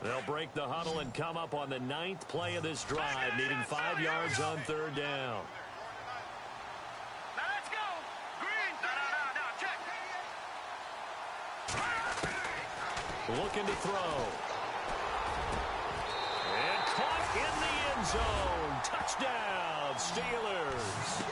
They'll break the huddle and come up on the 9th play of this drive, needing 5 yards on 3rd down. Now let's go. Green. No, check. Looking to throw. And caught in the end zone. Touchdown, Steelers.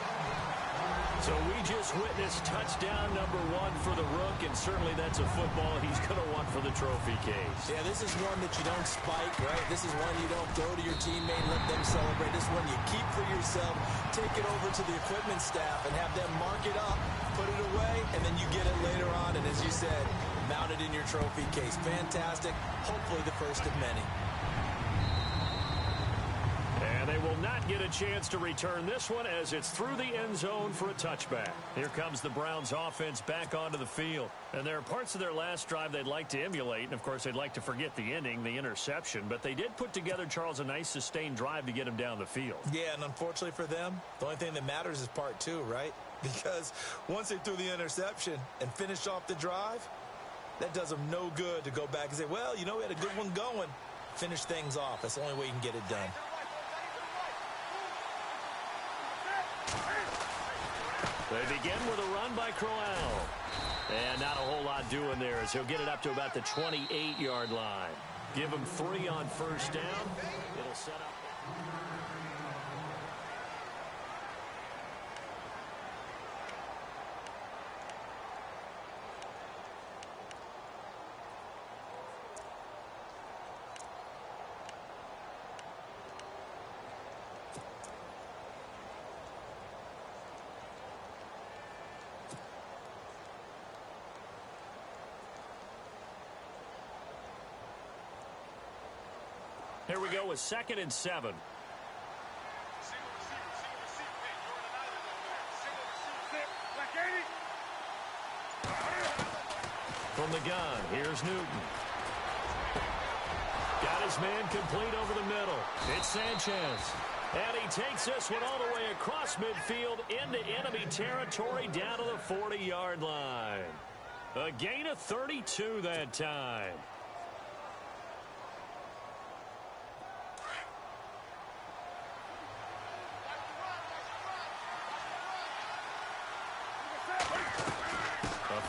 So we just witnessed touchdown number 1 for the Rook, and certainly that's a football he's going to want for the trophy case. Yeah, this is one that you don't spike, right? This is one you don't throw to your teammate, let them celebrate. This one you keep for yourself, take it over to the equipment staff and have them mark it up, put it away, and then you get it later on. And as you said, mount it in your trophy case. Fantastic. Hopefully the first of many. And they will not get a chance to return this one as it's through the end zone for a touchback. Here comes the Browns offense back onto the field. And there are parts of their last drive they'd like to emulate. And, of course, they'd like to forget the ending, the interception. But they did put together, Charles, a nice sustained drive to get him down the field. Yeah, and unfortunately for them, the only thing that matters is part 2, right? Because once they threw the interception and finished off the drive, that does them no good to go back and say, well, you know, we had a good one going. Finish things off. That's the only way you can get it done. They begin with a run by Crowell. And not a whole lot doing there as he'll get it up to about the 28-yard line. Give him 3 on 1st down. It'll set up. Here we go with 2nd and 7. From the gun, here's Newton. Got his man complete over the middle. It's Sanchez. And he takes this one all the way across midfield into enemy territory down to the 40-yard line. A gain of 32 that time.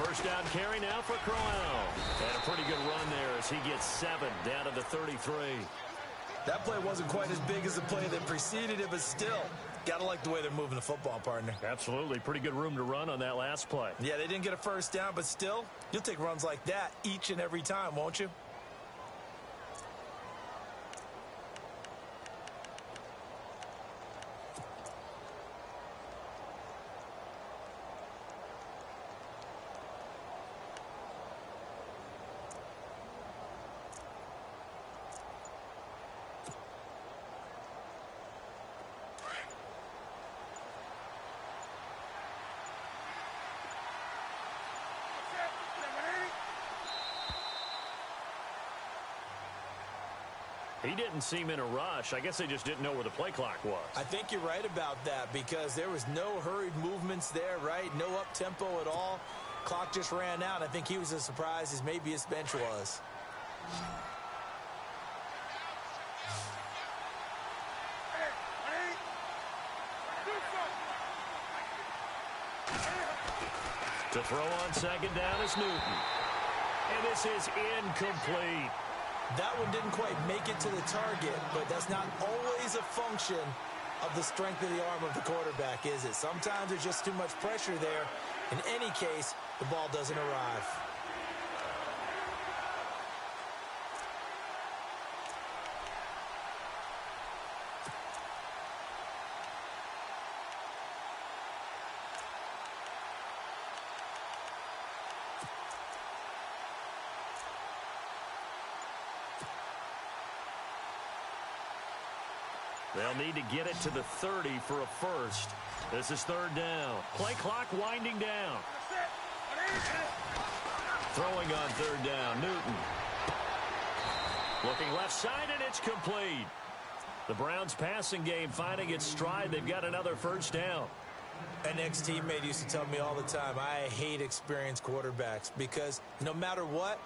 First down carry now for Crowell. And a pretty good run there as he gets 7 down to the 33. That play wasn't quite as big as the play that preceded it, but still, got to like the way they're moving the football, partner. Absolutely. Pretty good room to run on that last play. Yeah, they didn't get a first down, but still, you'll take runs like that each and every time, won't you? He didn't seem in a rush. I guess they just didn't know where the play clock was. I think you're right about that because there was no hurried movements there, right? No up-tempo at all. Clock just ran out. I think he was as surprised as maybe his bench was. To throw on 2nd down is Newton. And this is incomplete. That one didn't quite make it to the target, but that's not always a function of the strength of the arm of the quarterback, is it? Sometimes there's just too much pressure there. In any case, the ball doesn't arrive. They'll need to get it to the 30 for a first. This is 3rd down. Play clock winding down. Throwing on 3rd down, Newton. Looking left side, and it's complete. The Browns' passing game finding its stride. They've got another first down. An ex-teammate used to tell me all the time, I hate experienced quarterbacks because no matter what,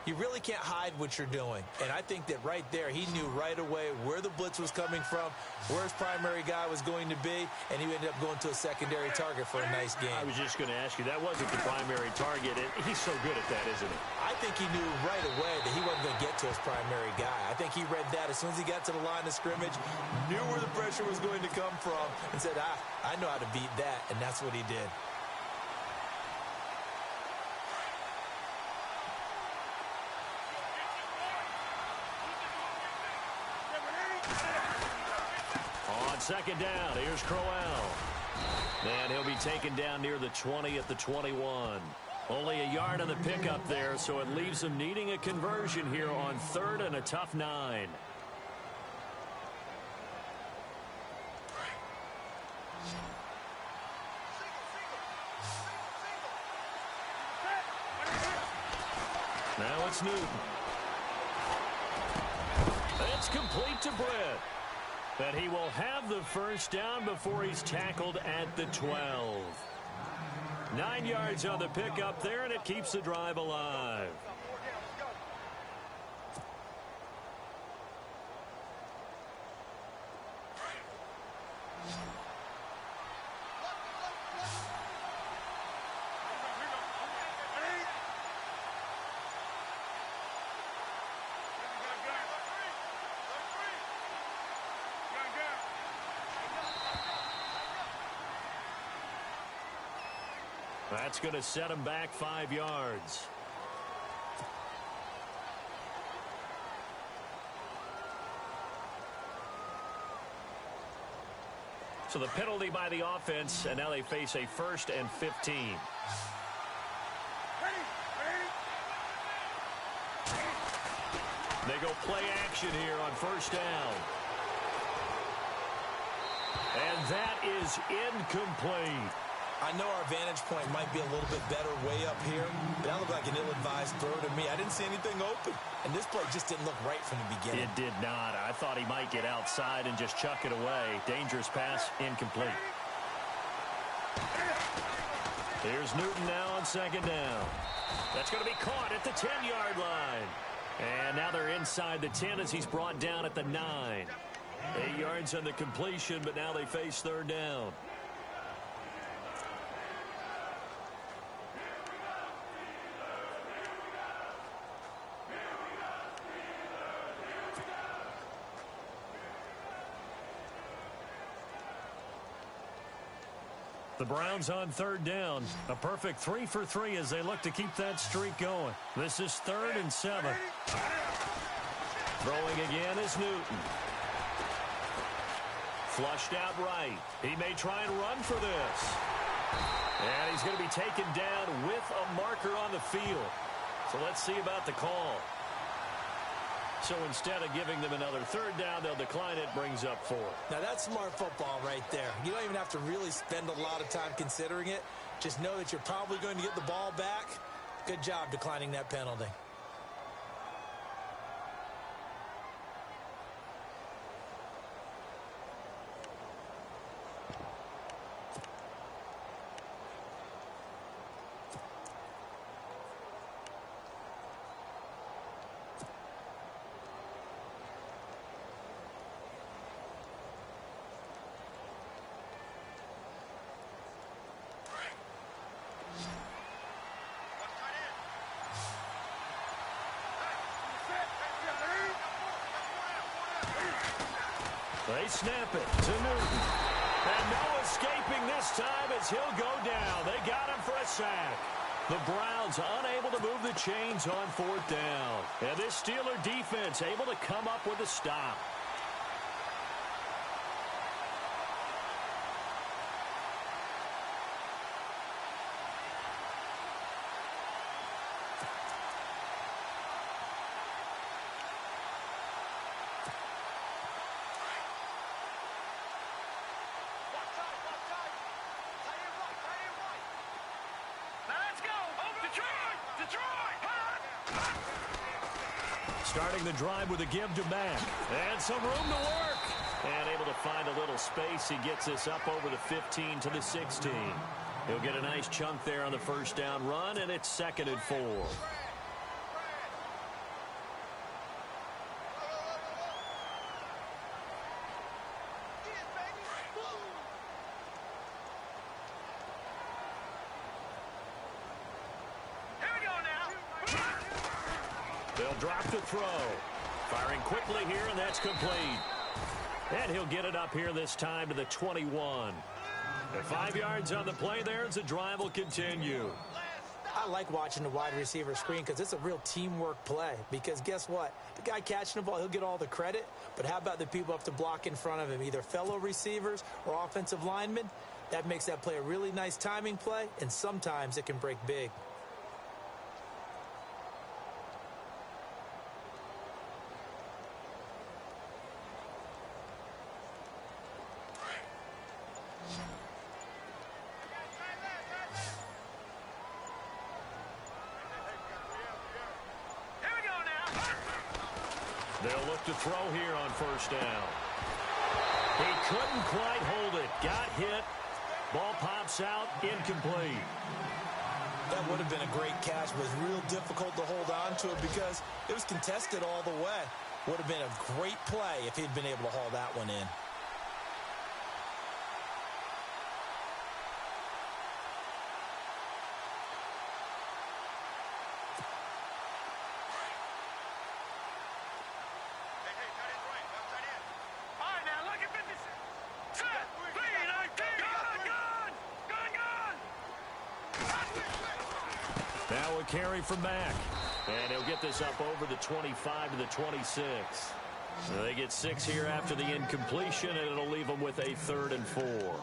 you really can't hide what you're doing. And I think that right there, he knew right away where the blitz was coming from, where his primary guy was going to be, and he ended up going to a secondary target for a nice game. I was just going to ask you, that wasn't the primary target. He's so good at that, isn't he? I think he knew right away that he wasn't going to get to his primary guy. I think he read that as soon as he got to the line of scrimmage, knew where the pressure was going to come from, and said, I know how to beat that, and that's what he did. On second down, here's Crowell. And he'll be taken down near the 20 at the 21. Only a yard on the pickup there, so it leaves them needing a conversion here on 3rd and a tough 9. Now it's Newton. It's complete to Britt. But he will have the first down before he's tackled at the 12. 9 yards on the pickup there, and it keeps the drive alive. That's going to set him back 5 yards. So the penalty by the offense, and now they face a 1st and 15. They go play action here on 1st down. And that is incomplete. I know our vantage point might be a little bit better way up here, but that looked like an ill-advised throw to me. I didn't see anything open, and this play just didn't look right from the beginning. It did not. I thought he might get outside and just chuck it away. Dangerous pass, incomplete. Here's Newton now on 2nd down. That's going to be caught at the 10-yard line. And now they're inside the 10 as he's brought down at the 9. 8 yards on the completion, but now they face 3rd down. The Browns on 3rd down. A perfect 3 for 3 as they look to keep that streak going. This is 3rd and 7. Throwing again is Newton. Flushed out right. He may try and run for this. And he's going to be taken down with a marker on the field. So let's see about the call. So instead of giving them another 3rd down, they'll decline it, brings up 4. Now, that's smart football right there. You don't even have to really spend a lot of time considering it. Just know that you're probably going to get the ball back. Good job declining that penalty. They snap it to Newton. And no escaping this time as he'll go down. They got him for a sack. The Browns unable to move the chains on 4th down. And this Steeler defense able to come up with a stop. Starting the drive with a give to Mack. And some room to work. And able to find a little space. He gets this up over the 15 to the 16. He'll get a nice chunk there on the 1st down run, and it's 2nd and 4. He'll drop the throw. Firing quickly here, and that's complete. And he'll get it up here this time to the 21. And 5 yards on the play there as the drive will continue. I like watching the wide receiver screen because it's a real teamwork play. Because guess what? The guy catching the ball, he'll get all the credit. But how about the people up to block in front of him, either fellow receivers or offensive linemen? That makes that play a really nice timing play, and sometimes it can break big. They'll look to throw here on first down. He couldn't quite hold it. Got hit. Ball pops out. Incomplete. That would have been a great catch, but it was real difficult to hold on to it because it was contested all the way. Would have been a great play if he'd been able to haul that one in. Now a carry from Mack. And he'll get this up over the 25 to the 26. So they get 6 here after the incompletion, and it'll leave them with a 3rd and 4.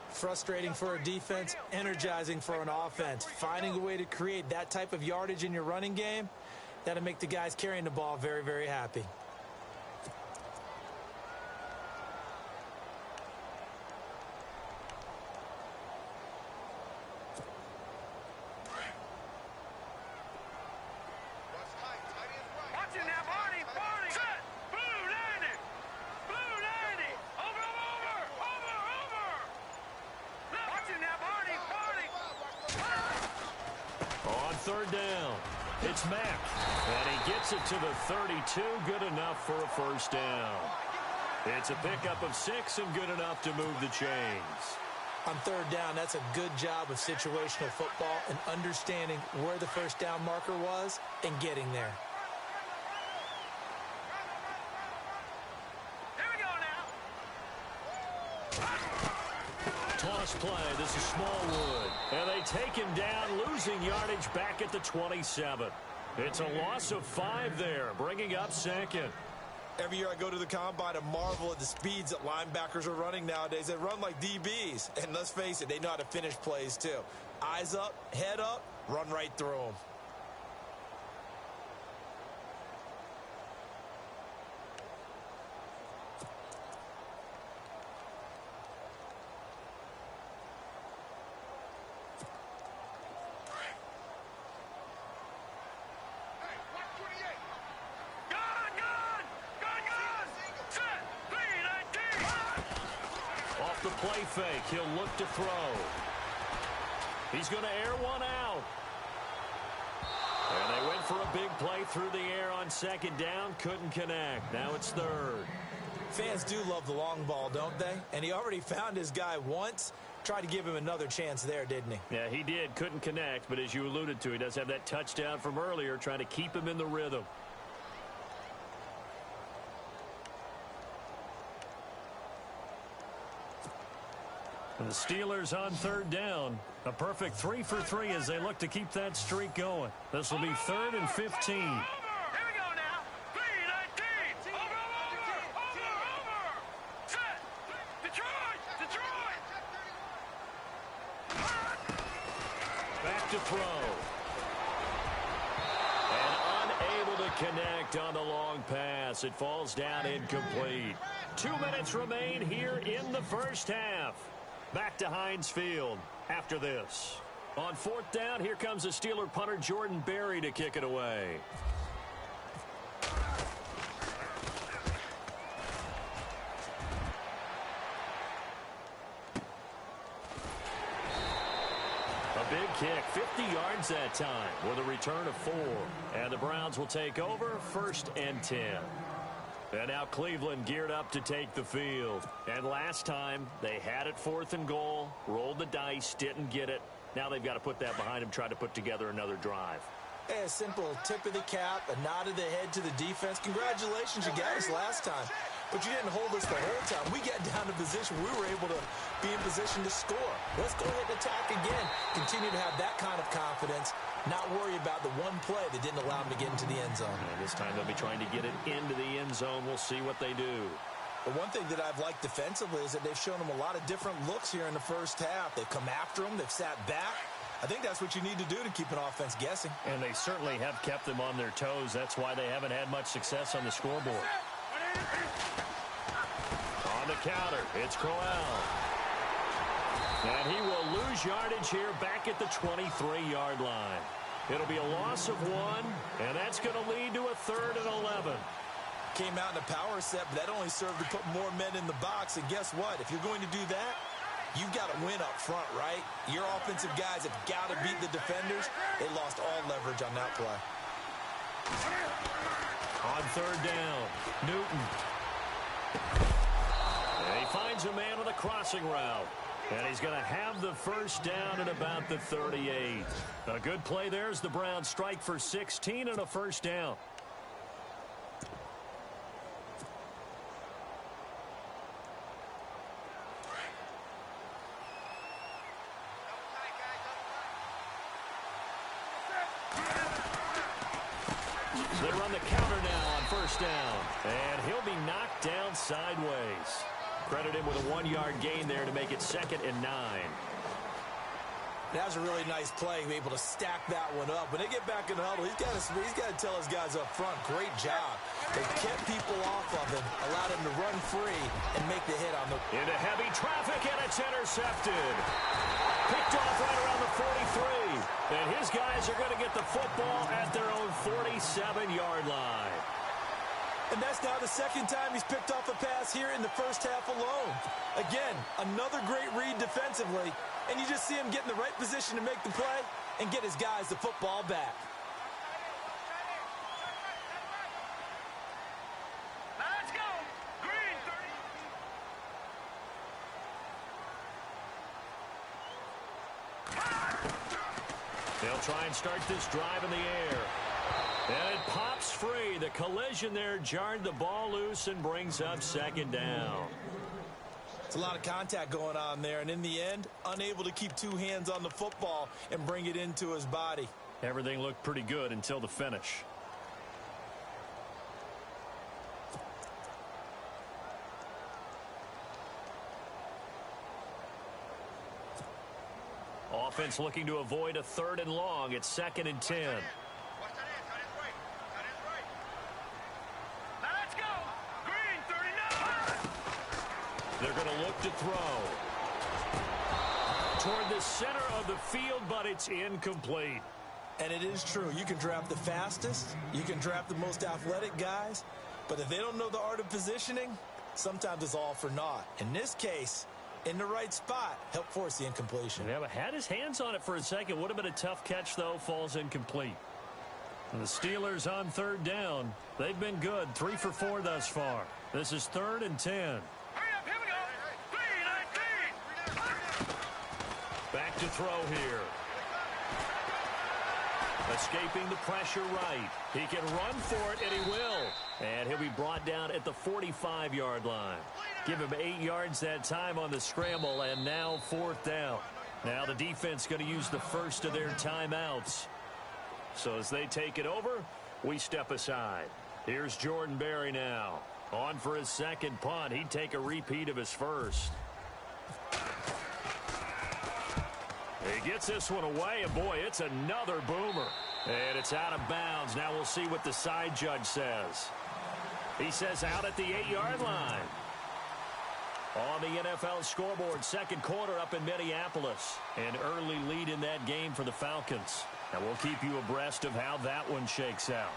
Frustrating for a defense, energizing for an offense. Finding a way to create that type of yardage in your running game, that'll make the guys carrying the ball very, very happy. Third down. It's Mack. And he gets it to the 32. Good enough for a first down. It's a pickup of 6 and good enough to move the chains. On third down, that's a good job of situational football and understanding where the first down marker was and getting there. Toss play. This is Smallwood. And they take him down, losing yardage back at the 27. It's a loss of 5 there, bringing up 2nd. Every year I go to the combine and marvel at the speeds that linebackers are running nowadays. They run like DBs. And let's face it, they know how to finish plays too. Eyes up, head up, run right through them. The play fake. He'll look to throw. He's going to air one out. And they went for a big play through the air on 2nd down. Couldn't connect. Now it's 3rd. Fans do love the long ball, don't they? And he already found his guy once. Tried to give him another chance there, didn't he? Yeah, he did. Couldn't connect. But as you alluded to, he does have that touchdown from earlier, trying to keep him in the rhythm. And the Steelers on 3rd down. A perfect 3 for 3 as they look to keep that streak going. This will be 3rd and 15. Here we go now. 3-19. Over. Set. Detroit. Back to throw. And unable to connect on the long pass. It falls down incomplete. 2 minutes remain here in the first half. Back to Heinz Field after this. On 4th down, here comes the Steeler punter Jordan Berry to kick it away. A big kick, 50 yards that time with a return of 4. And the Browns will take over 1st and 10. And now Cleveland geared up to take the field. And last time, they had it 4th and goal, rolled the dice, didn't get it. Now they've got to put that behind them, try to put together another drive. Hey, a simple tip of the cap, a nod of the head to the defense. Congratulations, you got us last time. But you didn't hold us the whole time. We got down to position. We were able to be in position to score. Let's go ahead and attack again. Continue to have that kind of confidence. Not worry about the one play that didn't allow them to get into the end zone. And this time they'll be trying to get it into the end zone. We'll see what they do. But one thing that I've liked defensively is that they've shown them a lot of different looks here in the first half. They've come after them. They've sat back. I think that's what you need to do to keep an offense guessing. And they certainly have kept them on their toes. That's why they haven't had much success on the scoreboard. On the counter, it's Crowell. And he will lose yardage here back at the 23-yard line. It'll be a loss of 1, and that's going to lead to a 3rd and 11. Came out in a power set, but that only served to put more men in the box. And guess what? If you're going to do that, you've got to win up front, right? Your offensive guys have got to beat the defenders. They lost all leverage on that play. On 3rd down, Newton. And he finds a man with a crossing route. And he's going to have the first down at about the 38. A good play there as the Browns strike for 16 and a first down. They run the counter now on first down. And he'll be knocked down sideways. Credit him with a 1-yard gain there to make it 2nd and 9. That was a really nice play, able to stack that one up. When they get back in the huddle, he's got to tell his guys up front, great job. They kept people off of him, allowed him to run free and make the hit on the... Into heavy traffic, and it's intercepted. Picked off right around the 43. And his guys are going to get the football at their own 47-yard line. And that's now the 2nd time he's picked off a pass here in the first half alone. Again, another great read defensively, and you just see him get in the right position to make the play and get his guys the football back. Let's go. Green 30. They'll try and start this drive in the air. And it pops free. The collision there jarred the ball loose and brings up 2nd down. It's a lot of contact going on there, and in the end, unable to keep 2 hands on the football and bring it into his body. Everything looked pretty good until the finish. Offense looking to avoid a 3rd and long. It's 2nd and 10. Let's go. Green 39. They're going to look to throw. Toward the center of the field, but it's incomplete. And it is true. You can draft the fastest. You can draft the most athletic guys. But if they don't know the art of positioning, sometimes it's all for naught. In this case, in the right spot, helped force the incompletion. Yeah, but had his hands on it for a second. Would have been a tough catch, though. Falls incomplete. And the Steelers on 3rd down. They've been good. 3 for 4 thus far. This is 3rd and 10. Hurry up. Here we go. 3-19. Back to throw here. Escaping the pressure right. He can run for it, and he will. And he'll be brought down at the 45-yard line. Give him 8 yards that time on the scramble, and now 4th down. Now the defense going to use the first of their timeouts. So as they take it over, we step aside. Here's Jordan Berry now. On for his 2nd punt. He'd take a repeat of his first. He gets this one away, and boy, it's another boomer. And it's out of bounds. Now we'll see what the side judge says. He says out at the 8-yard line. On the NFL scoreboard, 2nd quarter up in Minneapolis. An early lead in that game for the Falcons. And we'll keep you abreast of how that one shakes out.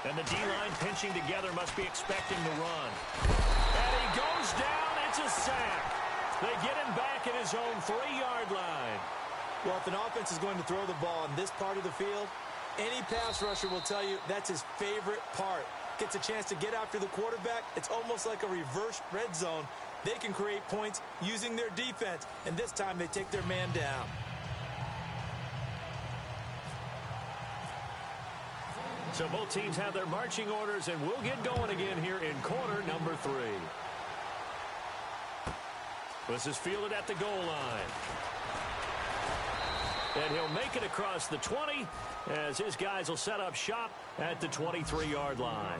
And the D-line pinching together must be expecting to run. And he goes down. It's a sack. They get him back at his own 3-yard line. Well, if an offense is going to throw the ball in this part of the field, any pass rusher will tell you that's his favorite part. Gets a chance to get after the quarterback. It's almost like a reverse red zone They can create points using their defense, and this time they take their man down. So both teams have their marching orders, and we'll get going again here in quarter number 3. This is fielded at the goal line. And he'll make it across the 20 as his guys will set up shop at the 23-yard line.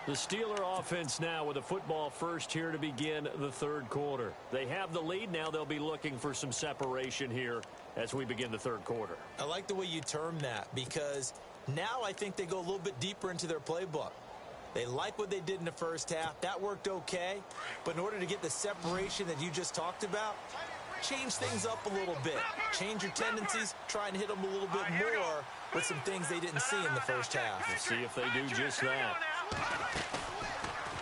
The Steeler offense now with a football first here to begin the third quarter. They have the lead. Now they'll be looking for some separation here as we begin the third quarter. I like the way you term that because now I think they go a little bit deeper into their playbook. They like what they did in the first half. That worked okay. But in order to get the separation that you just talked about, change things up a little bit. Change your tendencies. Try and hit them a little bit more with some things they didn't see in the first half. We'll see if they do just that.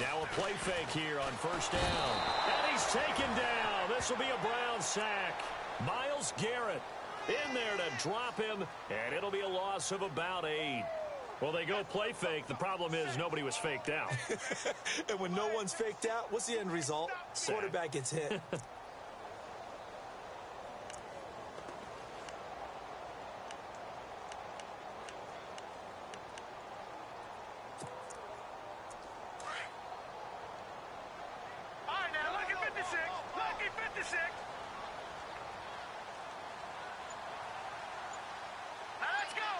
Now a play fake here on first down. And he's taken down. This will be a Brown sack. Myles Garrett in there to drop him, and it'll be a loss of about 8. Well, they go play fake. The problem is nobody was faked out. And when no one's faked out, what's the end result? Sack. Quarterback gets hit. All right, now, lucky 56. Lucky 56. Now, let's go.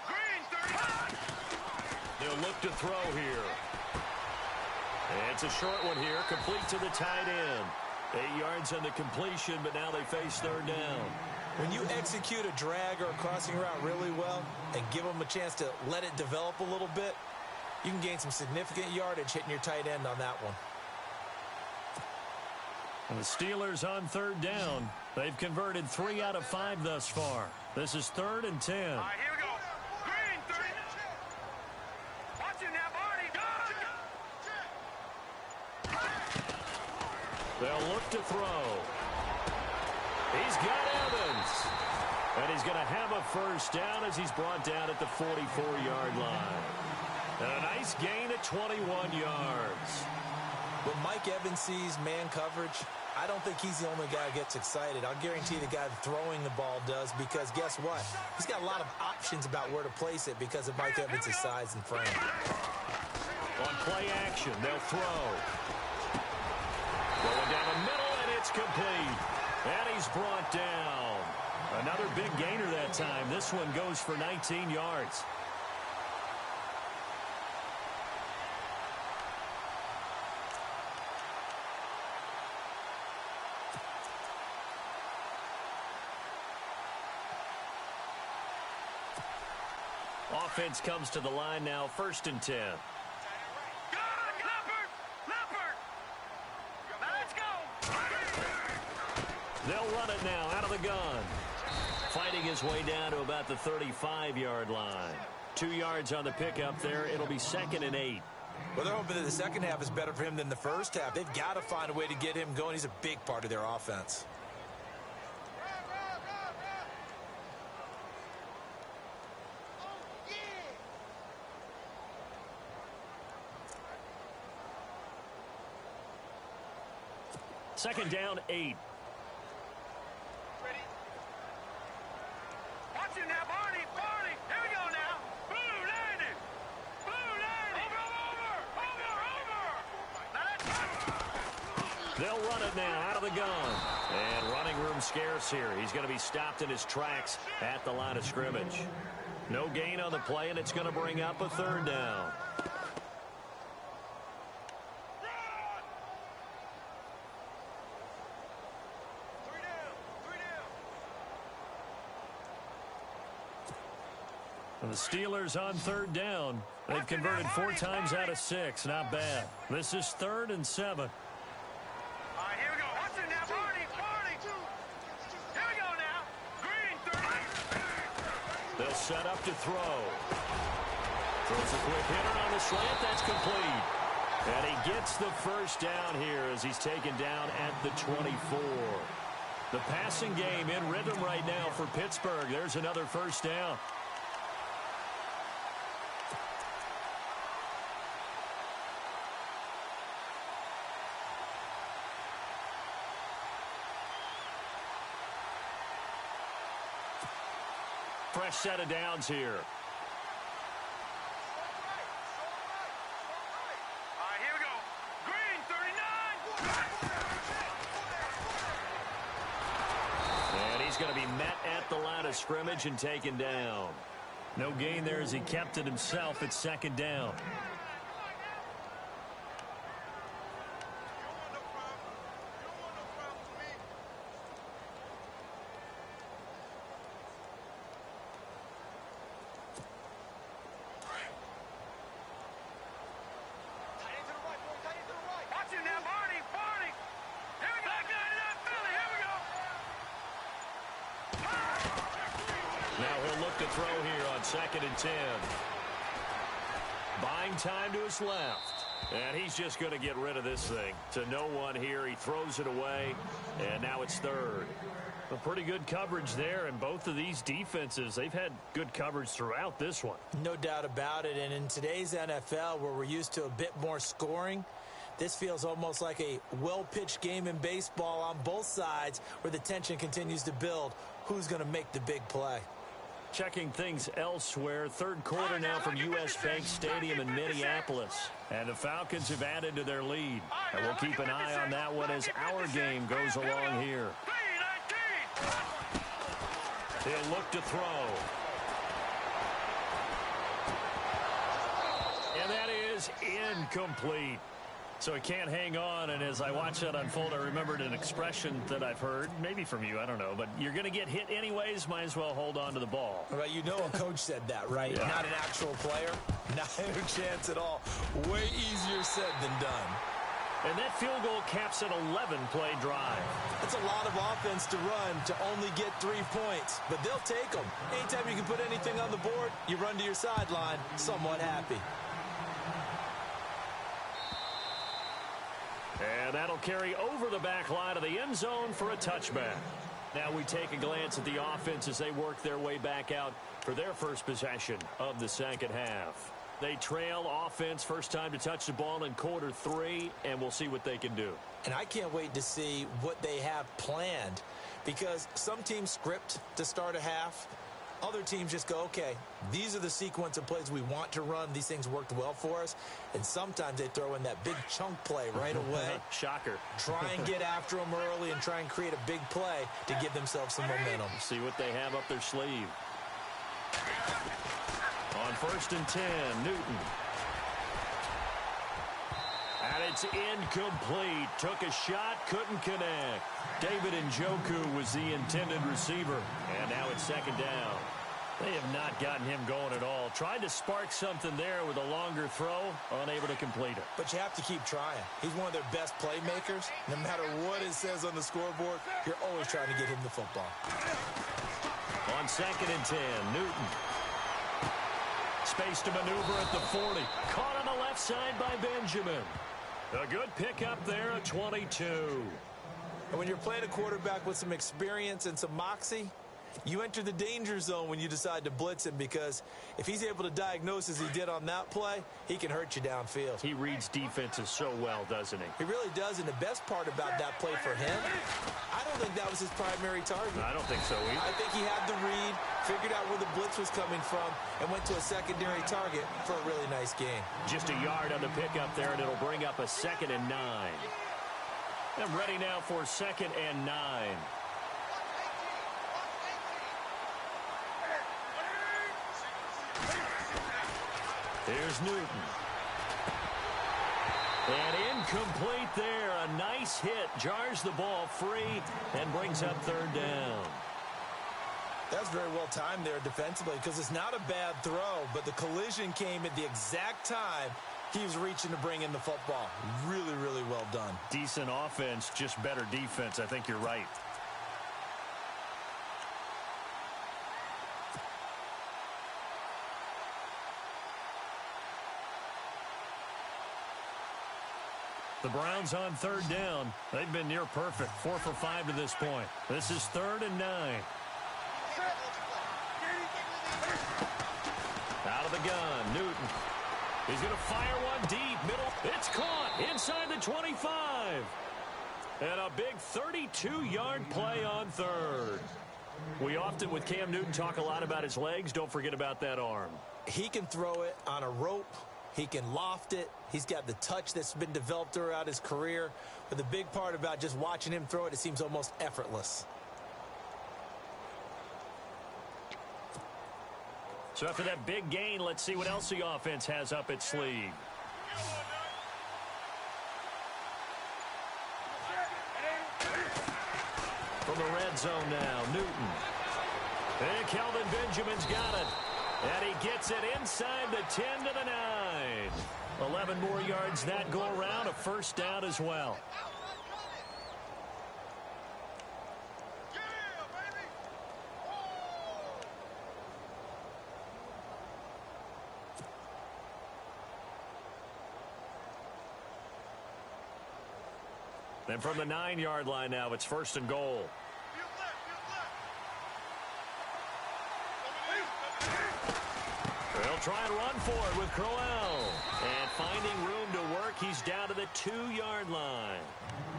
Green, 35. They'll look to throw here. And it's a short one here, complete to the tight end. 8 yards on the completion, but now they face third down. When you execute a drag or a crossing route really well and give them a chance to let it develop a little bit, you can gain some significant yardage hitting your tight end on that one. And the Steelers on third down. They've converted 3 out of 5 thus far. This is 3rd and 10. All right, here we go. Green, 30. Watch it now, Barney. They'll look to throw. He's got Evans. And he's going to have a first down as he's brought down at the 44-yard line. And a nice gain at 21 yards. When Mike Evans sees man coverage, I don't think he's the only guy who gets excited. I'll guarantee the guy throwing the ball does because guess what? He's got a lot of options about where to place it because of Mike Evans' size and frame. On play action, they'll throw. Going down the middle, and it's complete. And he's brought down. Another big gainer that time. This one goes for 19 yards. Offense comes to the line now, 1st and 10. Good, Leopard. Leopard. Now, let's go. They'll run it now out of the gun. Fighting his way down to about the 35-yard line. 2 yards on the pickup there. It'll be 2nd and 8. Well, they're hoping that the second half is better for him than the first half. They've got to find a way to get him going. He's a big part of their offense. Second down, 8. Ready? Watch it now, Barney. Barney. Here we go now. Blue landed. Blue landed. Over. Now let's go. They'll run it now out of the gun. And running room scarce here. He's going to be stopped in his tracks at the line of scrimmage. No gain on the play, and it's going to bring up a 3rd down. And the Steelers on 3rd down. They've converted 4 times out of 6. Not bad. This is 3rd and 7. All right, here we go. Watch it now, Barney. Barney. Here we go now. Green, 30. They'll set up to throw. Throws a quick hitter on the slant. That's complete. And he gets the first down here as he's taken down at the 24. The passing game in rhythm right now for Pittsburgh. There's another first down. Fresh set of downs here. All right, here we go. Green, 39. And he's going to be met at the line of scrimmage and taken down. No gain there as he kept it himself at second down. Watch it now, Barney. Barney. Here we go. Back line it up, Philly. Here we go. Now he'll look to throw here on 2nd and 10. Buying time to his left. And he's just going to get rid of this thing. To no one here. He throws it away. And now it's 3rd. A pretty good coverage there. And both of these defenses, they've had good coverage throughout this one. No doubt about it. And in today's NFL, where we're used to a bit more scoring, this feels almost like a well-pitched game in baseball on both sides where the tension continues to build. Who's going to make the big play? Checking things elsewhere. 3rd quarter now from U.S. Bank Stadium in Minneapolis. And the Falcons have added to their lead. And we'll keep an eye on that one as our game goes along here. He'll look to throw. And that is incomplete. So he can't hang on, and as I watch that unfold, I remembered an expression that I've heard, maybe from you, I don't know, but you're going to get hit anyways, might as well hold on to the ball. Well, you know a coach said that, right? Yeah. Not an actual player. Not a chance at all. Way easier said than done. And that field goal caps an 11-play drive. That's a lot of offense to run to only get 3 points, but they'll take them. Anytime you can put anything on the board, you run to your sideline somewhat happy. And that'll carry over the back line of the end zone for a touchback. Now we take a glance at the offense as they work their way back out for their first possession of the second half. They trail offense first time to touch the ball in quarter 3, and we'll see what they can do. And I can't wait to see what they have planned, because some teams script to start a half. Other teams just go, okay, these are the sequence of plays we want to run. These things worked well for us. And sometimes they throw in that big chunk play right away. Shocker. Try and get after them early and try and create a big play to give themselves some momentum. See what they have up their sleeve. On 1st and 10, Newton. And it's incomplete. Took a shot, couldn't connect. David Njoku was the intended receiver. And now it's 2nd down. They have not gotten him going at all. Tried to spark something there with a longer throw, unable to complete it. But you have to keep trying. He's one of their best playmakers. No matter what it says on the scoreboard, you're always trying to get him the football. On 2nd and 10, Newton. Space to maneuver at the 40. Caught on the left side by Benjamin. A good pickup there at 22. And when you're playing a quarterback with some experience and some moxie, you enter the danger zone when you decide to blitz him, because if he's able to diagnose as he did on that play, he can hurt you downfield. He reads defenses so well, doesn't he? He really does, and the best part about that play for him, I don't think that was his primary target. I don't think so either. I think he had the read, figured out where the blitz was coming from, and went to a secondary target for a really nice gain. Just a yard on the pickup there, and it'll bring up a 2nd and 9. I'm ready now for 2nd and 9. Here's Newton. And incomplete there. A nice hit. Jars the ball free and brings up 3rd down. That's very well timed there defensively, because it's not a bad throw, but the collision came at the exact time he was reaching to bring in the football. Really, really well done. Decent offense, just better defense. I think you're right. The Browns on 3rd down. They've been near perfect. 4 for 5 to this point. This is 3rd and 9. Out of the gun, Newton. He's going to fire one deep, middle. It's caught inside the 25. And a big 32-yard play on 3rd. We often, with Cam Newton, talk a lot about his legs. Don't forget about that arm. He can throw it on a rope. He can loft it. He's got the touch that's been developed throughout his career. But the big part about just watching him throw it, it seems almost effortless. So after that big gain, let's see what else the offense has up its sleeve. From the red zone now, Newton. And Kelvin Benjamin's got it. And he gets it inside the 10 to the 9. 11 more yards that go around, a first down as well. And from the 9-yard line now, it's first and goal. They'll try and run for it with Crowell. And finding room to work, he's down to the 2-yard line.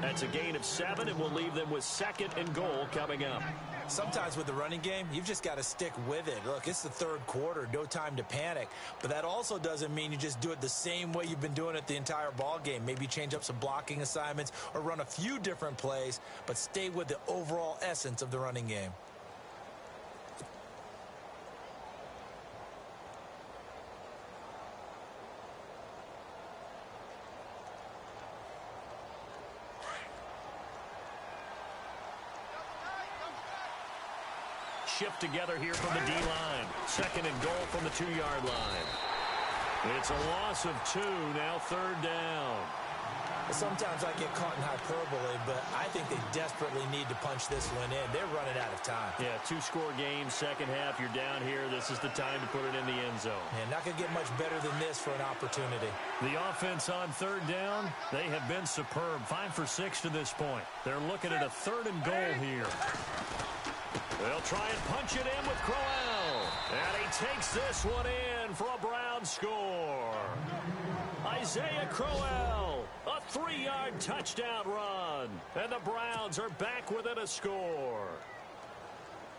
That's a gain of 7, and we'll leave them with second and goal coming up. Sometimes with the running game, you've just got to stick with it. Look, it's the third quarter, no time to panic. But that also doesn't mean you just do it the same way you've been doing it the entire ball game. Maybe change up some blocking assignments or run a few different plays, but stay with the overall essence of the running game. Shift together here from the D-line. Second and goal from the 2-yard line. It's a loss of 2, now third down. Sometimes I get caught in hyperbole, but I think they desperately need to punch this one in. They're running out of time. Yeah, 2-score game, second half. You're down here. This is the time to put it in the end zone. Yeah, not going to get much better than this for an opportunity. The offense on third down, they have been superb. 5 for 6 to this point. They're looking at a third and goal here. They'll try and punch it in with Crowell. And he takes this one in for a Brown score. Isaiah Crowell, a 3-yard touchdown run. And the Browns are back within a score.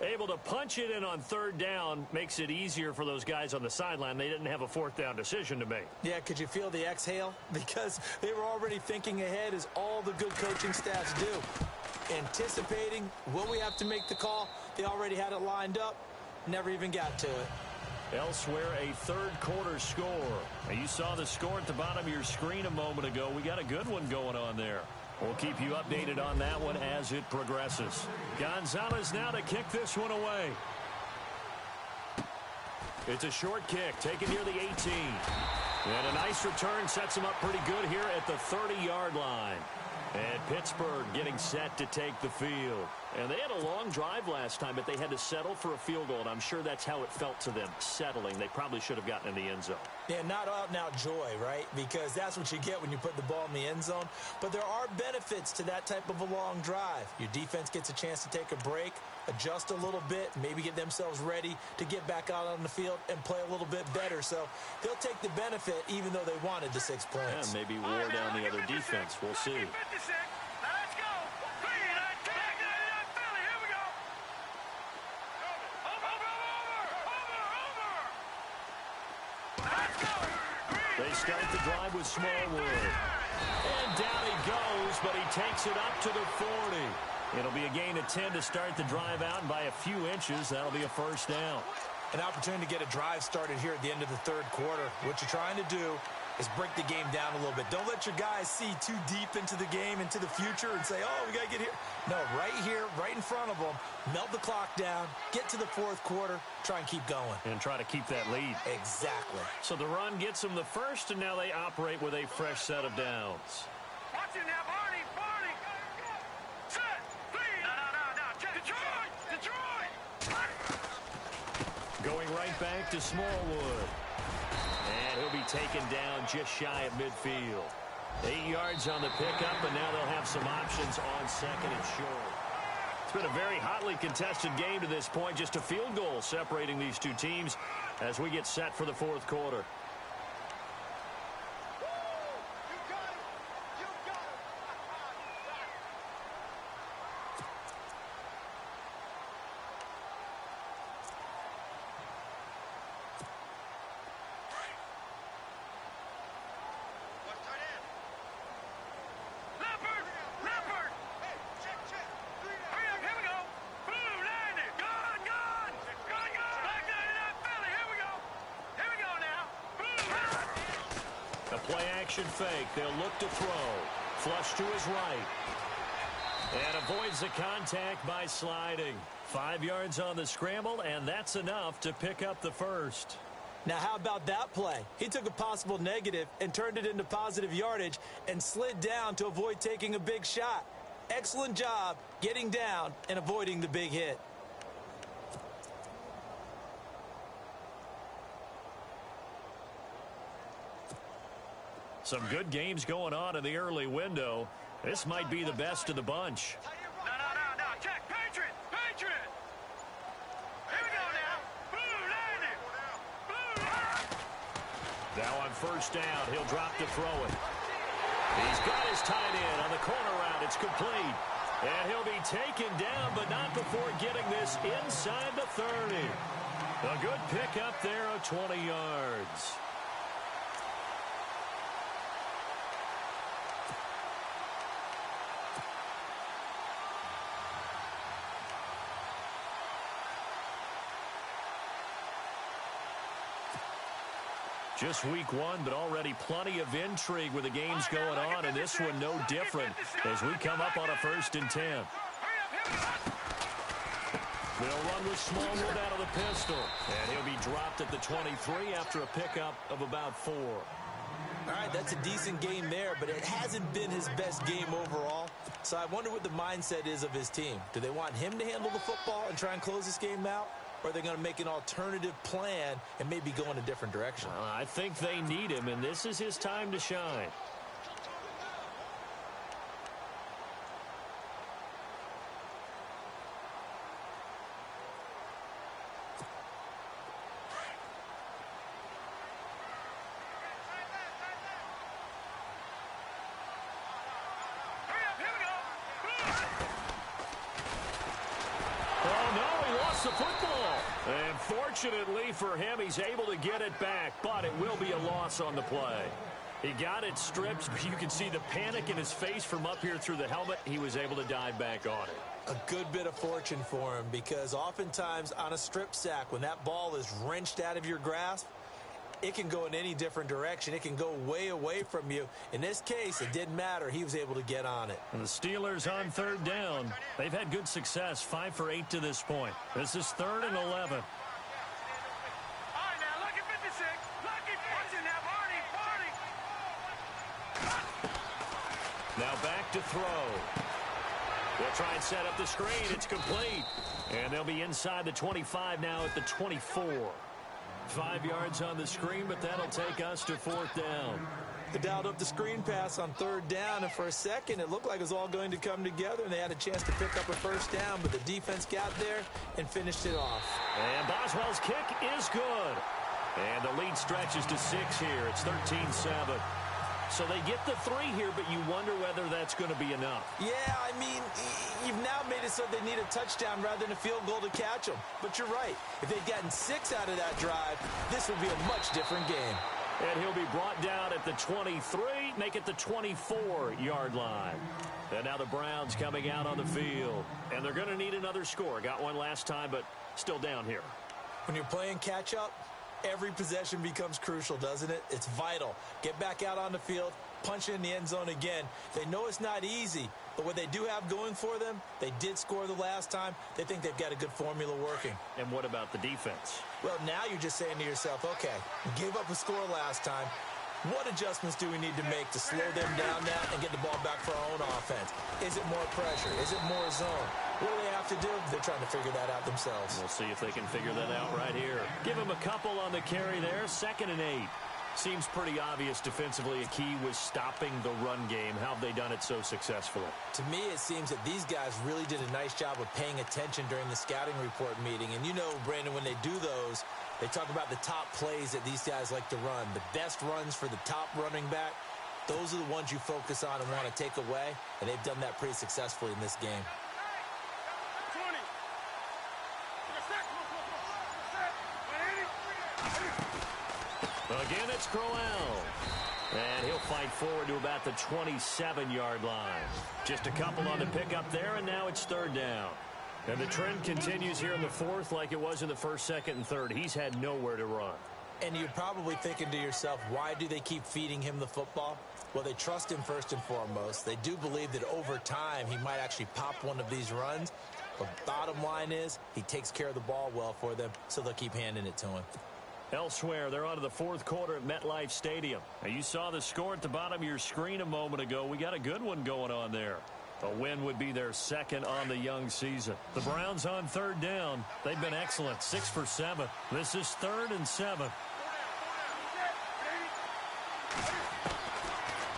Able to punch it in on third down makes it easier for those guys on the sideline. They didn't have a fourth down decision to make. Yeah, could you feel the exhale? Because they were already thinking ahead, as all the good coaching staffs do. Anticipating, will we have to make the call? They already had it lined up, never even got to it. Elsewhere, a third quarter score. Now, you saw the score at the bottom of your screen a moment ago. We got a good one going on there. We'll keep you updated on that one as it progresses. Gonzalez now to kick this one away. It's a short kick taken near the 18. And a nice return sets him up pretty good here at the 30-yard line. And Pittsburgh getting set to take the field. And they had a long drive last time, but they had to settle for a field goal. And I'm sure that's how it felt to them, settling. They probably should have gotten in the end zone. Yeah, not out-and-out joy, right? Because that's what you get when you put the ball in the end zone. But there are benefits to that type of a long drive. Your defense gets a chance to take a break, adjust a little bit, maybe get themselves ready to get back out on the field and play a little bit better. So they'll take the benefit even though they wanted the 6 points. Yeah, maybe wore down the other defense. We'll see. They start the drive with Smallwood. And down he goes, but he takes it up to the 40. It'll be a gain of 10 to start the drive out, and by a few inches, that'll be a first down. An opportunity to get a drive started here at the end of the third quarter. What you're trying to do is break the game down a little bit. Don't let your guys see too deep into the game, into the future, and say, oh, we got to get here. No, right here, right in front of them, melt the clock down, get to the fourth quarter, try and keep going. And try to keep that lead. Exactly. So the run gets them the first, and now they operate with a fresh set of downs. Watch it now, Barney, Barney. Set, please. No. Detroit. Going right back to Smallwood. And he'll be taken down just shy of midfield. 8 yards on the pickup, and now they'll have some options on second and short. It's been a very hotly contested game to this point. Just a field goal separating these two teams as we get set for the fourth quarter. Play action fake. They'll look to throw. Flush to his right. And avoids the contact by sliding. 5 yards on the scramble, and that's enough to pick up the first. Now, how about that play? He took a possible negative and turned it into positive yardage and slid down to avoid taking a big shot. Excellent job getting down and avoiding the big hit. Some good games going on in the early window. This might be the best of the bunch. No. Check. Patriot. Here we go now. Blue landing. Now on first down, he'll drop to throw it. He's got his tight end on the corner route. It's complete. And he'll be taken down, but not before getting this inside the 30. A good pickup there of 20 yards. Just week one, but already plenty of intrigue with the games going on, and this one no different as we come up on a 1st and 10. They'll run with Smallwood out of the pistol, and he'll be dropped at the 23 after a pickup of about 4. All right, that's a decent game there, but it hasn't been his best game overall. So I wonder what the mindset is of his team. Do they want him to handle the football and try and close this game out? Or are they going to make an alternative plan and maybe go in a different direction? I think they need him, and this is his time to shine. The football. And fortunately for him, he's able to get it back, but it will be a loss on the play. He got it stripped. You can see the panic in his face from up here through the helmet. He was able to dive back on it. A good bit of fortune for him, because oftentimes on a strip sack, when that ball is wrenched out of your grasp, it can go in any different direction. It can go way away from you. In this case, it didn't matter. He was able to get on it. And the Steelers on 3rd down. They've had good success, 5 for 8 to this point. This is 3rd and 11. All right, now, lucky 56. Lucky. Watch it now, Barney. Now back to throw. They'll try and set up the screen. It's complete. And they'll be inside the 25 now at the 24. 5 yards on the screen, but that'll take us to 4th down. They dialed up the screen pass on 3rd down, and for a second it looked like it was all going to come together, and they had a chance to pick up a 1st down, but the defense got there and finished it off. And Boswell's kick is good. And the lead stretches to 6 here. It's 13-7. So they get the 3 here, but you wonder whether that's going to be enough. Yeah, I mean, you've now made it so they need a touchdown rather than a field goal to catch them. But you're right. If they'd gotten 6 out of that drive, this would be a much different game. And he'll be brought down at the 23, make it the 24-yard line. And now the Browns coming out on the field. And they're going to need another score. Got one last time, but still down here. When you're playing catch-up, every possession becomes crucial, doesn't it? It's vital. Get back out on the field, punch it in the end zone again. They know it's not easy, but what they do have going for them, they did score the last time. They think they've got a good formula working. And what about the defense? Well, now you're just saying to yourself, okay, we gave up a score last time. What adjustments do we need to make to slow them down now and get the ball back for our own offense? Is it more pressure? Is it more zone? What do they have to do? They're trying to figure that out themselves. We'll see if they can figure that out right here. Give them a couple on the carry there. 2nd and 8. Seems pretty obvious defensively. A key was stopping the run game. How have they done it so successfully? To me, it seems that these guys really did a nice job of paying attention during the scouting report meeting. And you know, Brandon, when they do those, they talk about the top plays that these guys like to run. The best runs for the top running back, those are the ones you focus on and want to take away. And they've done that pretty successfully in this game. 20. Again, it's Crowell. And he'll fight forward to about the 27-yard line. Just a couple on the pickup there, and now it's 3rd down. And the trend continues here in the 4th like it was in the 1st, 2nd, and 3rd. He's had nowhere to run. And you're probably thinking to yourself, why do they keep feeding him the football? Well, they trust him first and foremost. They do believe that over time he might actually pop one of these runs. But bottom line is he takes care of the ball well for them, so they'll keep handing it to him. Elsewhere, they're on to the fourth quarter at MetLife Stadium. Now, you saw the score at the bottom of your screen a moment ago. We got a good one going on there. A win would be their second on the young season. The Browns on third down. They've been excellent, 6 for 7. This is 3rd and 7.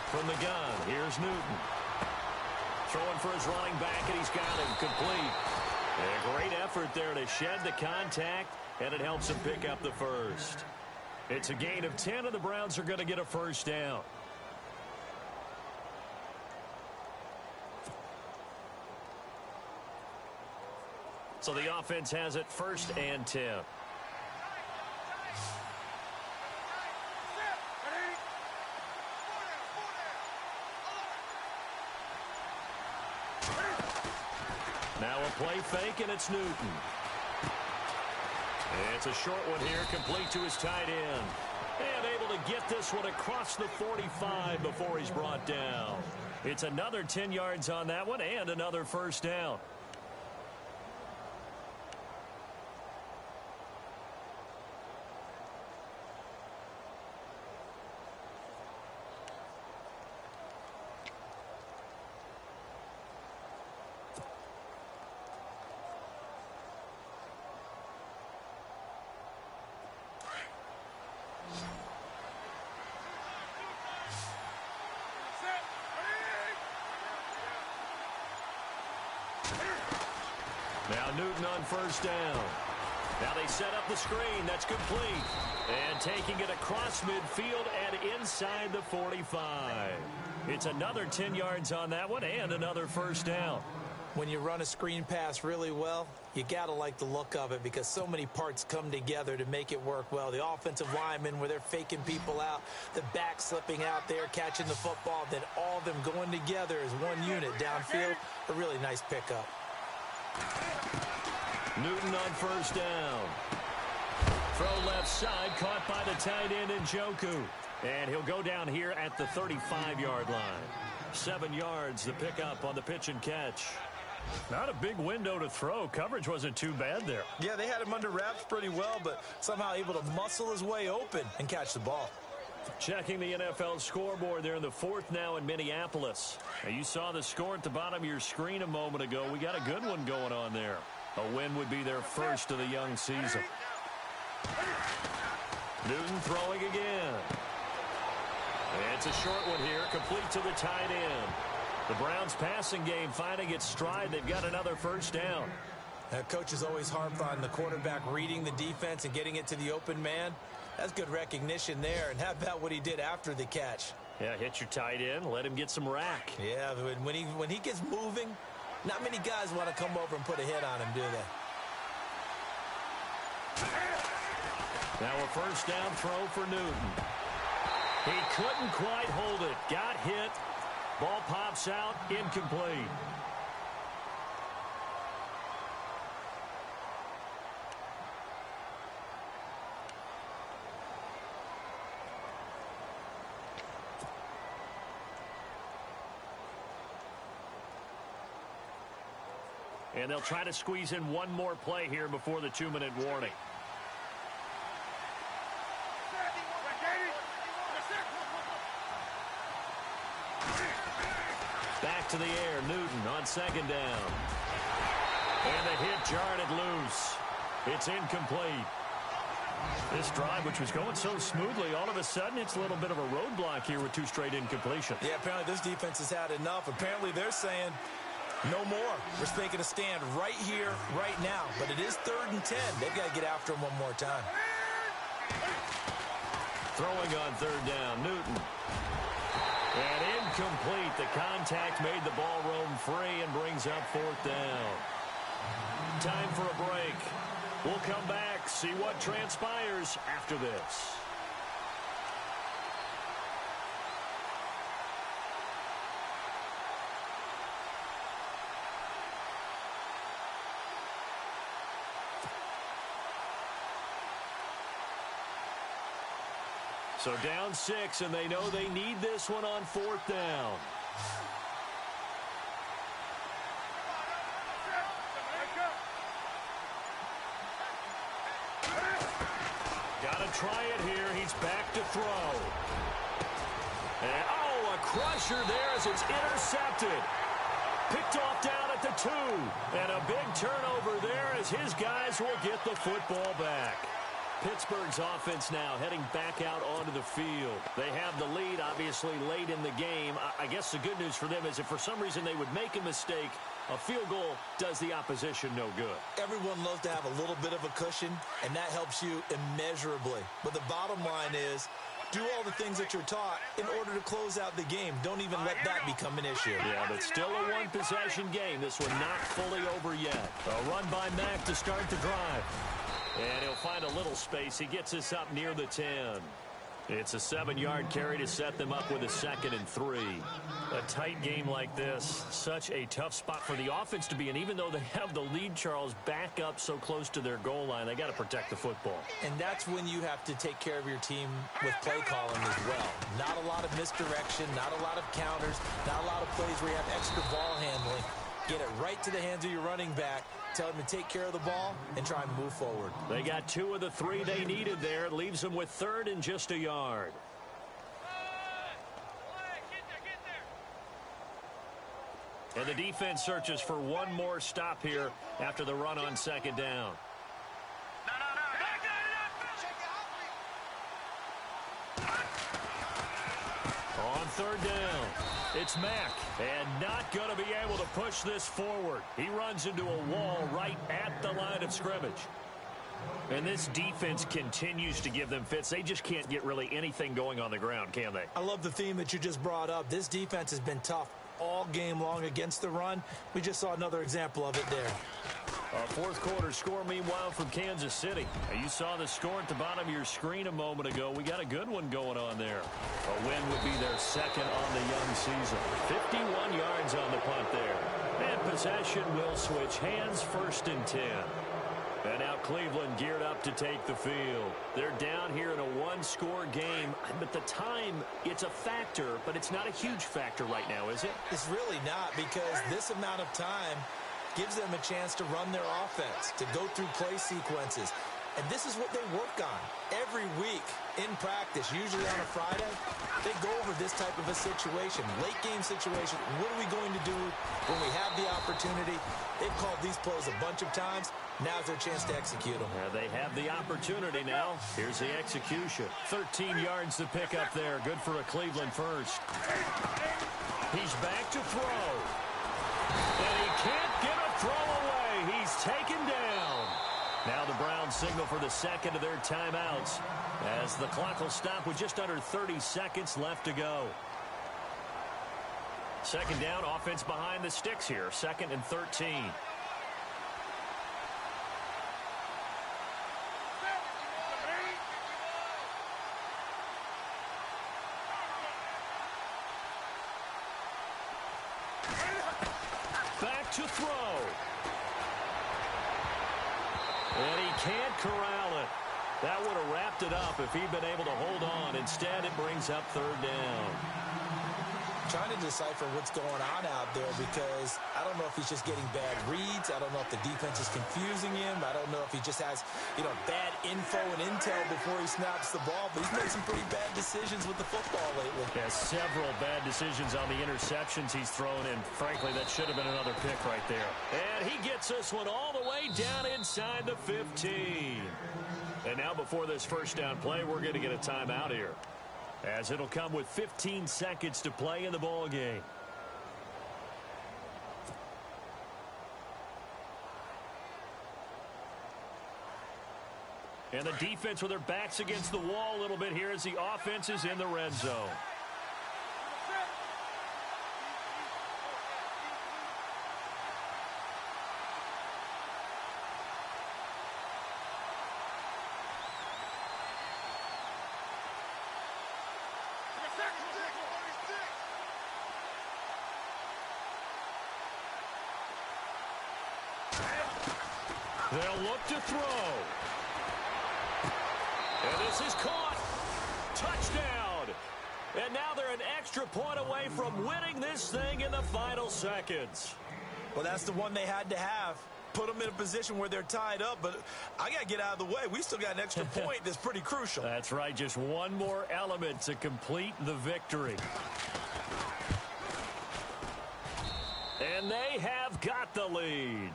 From the gun, here's Newton. Throwing for his running back, and he's got him complete. A great effort there to shed the contact, and it helps him pick up the first. It's a gain of 10, and the Browns are going to get a first down. So the offense has it 1st and 10. Now a play fake, and it's Newton. It's a short one here, complete to his tight end. And able to get this one across the 45 before he's brought down. It's another 10 yards on that one and another first down. Now Newton on first down. Now they set up the screen. That's complete. And taking it across midfield and inside the 45. It's another 10 yards on that one and another first down. When you run a screen pass really well, you got to like the look of it because so many parts come together to make it work well. The offensive linemen where they're faking people out, the back slipping out there, catching the football, then all of them going together as one unit downfield. A really nice pickup. Newton on first down. Throw left side, caught by the tight end Njoku. And he'll go down here at the 35-yard line. 7 yards, the pickup on the pitch and catch. Not a big window to throw. Coverage wasn't too bad there. Yeah, they had him under wraps pretty well, but somehow able to muscle his way open and catch the ball. Checking the NFL scoreboard there in the 4th now in Minneapolis. Now you saw the score at the bottom of your screen a moment ago. We got a good one going on there. A win would be their first of the young season. Newton throwing again. It's a short one here, complete to the tight end. The Browns passing game finding its stride. They've got another first down. Coaches always harp on the quarterback reading the defense and getting it to the open man. That's good recognition there. And how about what he did after the catch? Yeah, hit your tight end, let him get some rack. Yeah, when he gets moving, not many guys want to come over and put a hit on him, do they? Now a first down throw for Newton. He couldn't quite hold it. Got hit. Ball pops out. Incomplete. And they'll try to squeeze in one more play here before the 2-minute warning. Back to the air, Newton on second down. And the hit jarred it loose. It's incomplete. This drive, which was going so smoothly, all of a sudden it's a little bit of a roadblock here with 2 straight incompletions. Yeah, apparently this defense has had enough. Apparently they're saying no more. We're making a stand right here, right now. But it is 3rd and 10. They've got to get after him one more time. Throwing on third down, Newton. And incomplete. The contact made the ball roam free and brings up 4th down. Time for a break. We'll come back, see what transpires after this. So down 6, and they know they need this one on 4th down. Got to try it here. He's back to throw. And, oh, a crusher there as it's intercepted. Picked off down at the 2. And a big turnover there as his guys will get the football back. Pittsburgh's offense now heading back out onto the field. They have the lead, obviously, late in the game. I guess the good news for them is if for some reason they would make a mistake, a field goal does the opposition no good. Everyone loves to have a little bit of a cushion, and that helps you immeasurably. But the bottom line is, do all the things that you're taught in order to close out the game. Don't even let that become an issue. Yeah, but still a one-possession game. This one not fully over yet. A run by Mack to start the drive. And he'll find a little space. He gets us up near the 10. It's a 7-yard carry to set them up with a 2nd and 3. A tight game like this, such a tough spot for the offense to be in. Even though they have the lead, Charles, back up so close to their goal line, they got to protect the football. And that's when you have to take care of your team with play calling as well. Not a lot of misdirection, not a lot of counters, not a lot of plays where you have extra ball handling. Get it right to the hands of your running back. Tell him to take care of the ball and try and move forward. They got 2 of the 3 they needed there. It leaves them with 3rd and just a yard. And the defense searches for one more stop here after the run on 2nd down. On 3rd down, it's Mack, and not going to be able to push this forward. He runs into a wall right at the line of scrimmage. And this defense continues to give them fits. They just can't get really anything going on the ground, can they? I love the theme that you just brought up. This defense has been tough all game long against the run. We just saw another example of it there. A 4th quarter score, meanwhile, from Kansas City. Now, you saw the score at the bottom of your screen a moment ago. We got a good one going on there. A win would be their 2nd on the young season. 51 yards on the punt there. And possession will switch hands, 1st and 10. And now Cleveland geared up to take the field. They're down here in a 1-score game. But the time, it's a factor, but it's not a huge factor right now, is it? It's really not, because this amount of time gives them a chance to run their offense, to go through play sequences. And this is what they work on every week in practice, usually on a Friday. They go over this type of a situation, late game situation. What are we going to do when we have the opportunity? They've called these plays a bunch of times. Now's their chance to execute them. They have the opportunity now. Here's the execution. 13 yards to pick up there. Good for a Cleveland first. He's back to throw. And he can't get a throw away. He's taken down. Now the Browns signal for the 2nd of their timeouts as the clock will stop with just under 30 seconds left to go. 2nd down, offense behind the sticks here. 2nd and 13. Back to throw. And he can't corral it. That would have wrapped it up if he'd been able to hold on. Instead, it brings up 3rd down. Trying to decipher what's going on out there, because I don't know if he's just getting bad reads. I don't know if the defense is confusing him. I don't know if he just has, bad info and intel before he snaps the ball. But he's made some pretty bad decisions with the football lately. Yeah, several bad decisions on the interceptions he's thrown, and frankly, that should have been another pick right there. And he gets this one all the way down inside the 15. And now before this 1st down play, we're going to get a timeout here, as it'll come with 15 seconds to play in the ball game. And the defense with their backs against the wall a little bit here as the offense is in the red zone. They'll look to throw. And this is caught. touchdown. And now they're an extra point away from winning this thing in the final seconds. Well, that's the one they had to have. Put them in a position where they're tied up, but I got to get out of the way. We still got an extra point that's pretty crucial. That's right, just one more element to complete the victory. And they have got the lead.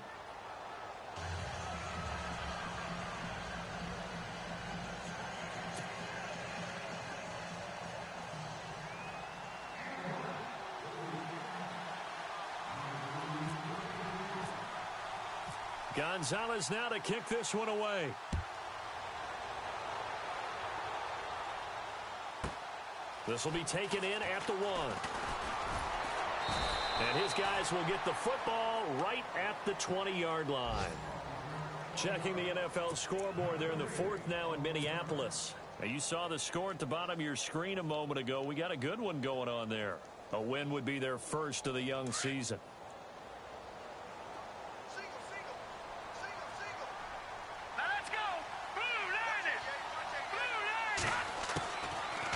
Gonzalez now to kick this one away. This will be taken in at the 1. And his guys will get the football right at the 20-yard line. Checking the NFL scoreboard there in the 4th now in Minneapolis. Now you saw the score at the bottom of your screen a moment ago. We got a good one going on there. A win would be their first of the young season.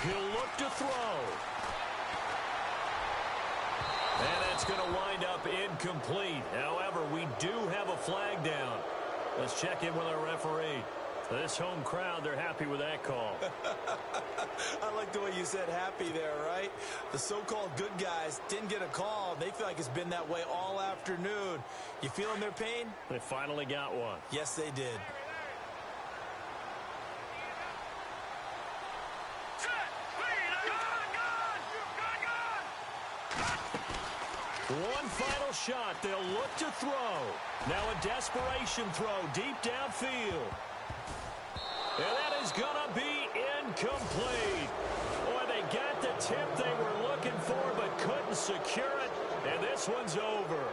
He'll look to throw. And that's going to wind up incomplete. However, we do have a flag down. Let's check in with our referee. This home crowd, they're happy with that call. I like the way you said happy there, right? The so-called good guys didn't get a call. They feel like it's been that way all afternoon. You feeling their pain? They finally got one. Yes, they did. One final shot. They'll look to throw. Now a desperation throw deep downfield. And that is going to be incomplete. Boy, they got the tip they were looking for but couldn't secure it. And this one's over.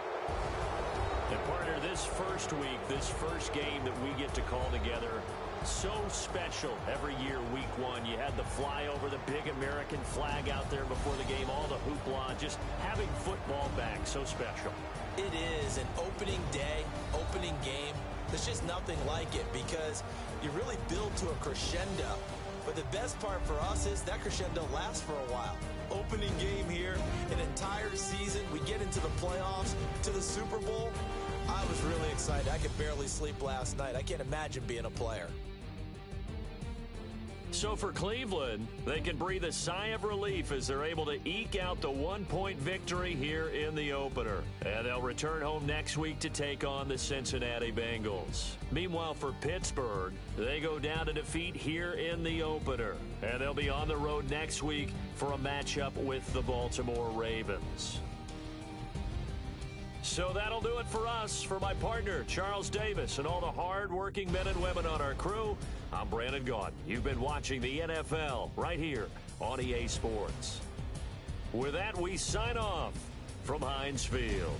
And partner, this first week, this first game that we get to call together, so special every year, week 1. You had the flyover, the big American flag out there before the game, all the hoopla, just having football back, so special. It is an opening day, opening game. There's just nothing like it because you really build to a crescendo. But the best part for us is that crescendo lasts for a while. Opening game here, an entire season. We get into the playoffs, to the Super Bowl. I was really excited. I could barely sleep last night. I can't imagine being a player. So for Cleveland, they can breathe a sigh of relief as they're able to eke out the 1-point victory here in the opener. And they'll return home next week to take on the Cincinnati Bengals. Meanwhile, for Pittsburgh, they go down to defeat here in the opener. And they'll be on the road next week for a matchup with the Baltimore Ravens. So that'll do it for us. For my partner, Charles Davis, and all the hard-working men and women on our crew, I'm Brandon Gaudin. You've been watching the NFL right here on EA Sports. With that, we sign off from Heinz Field.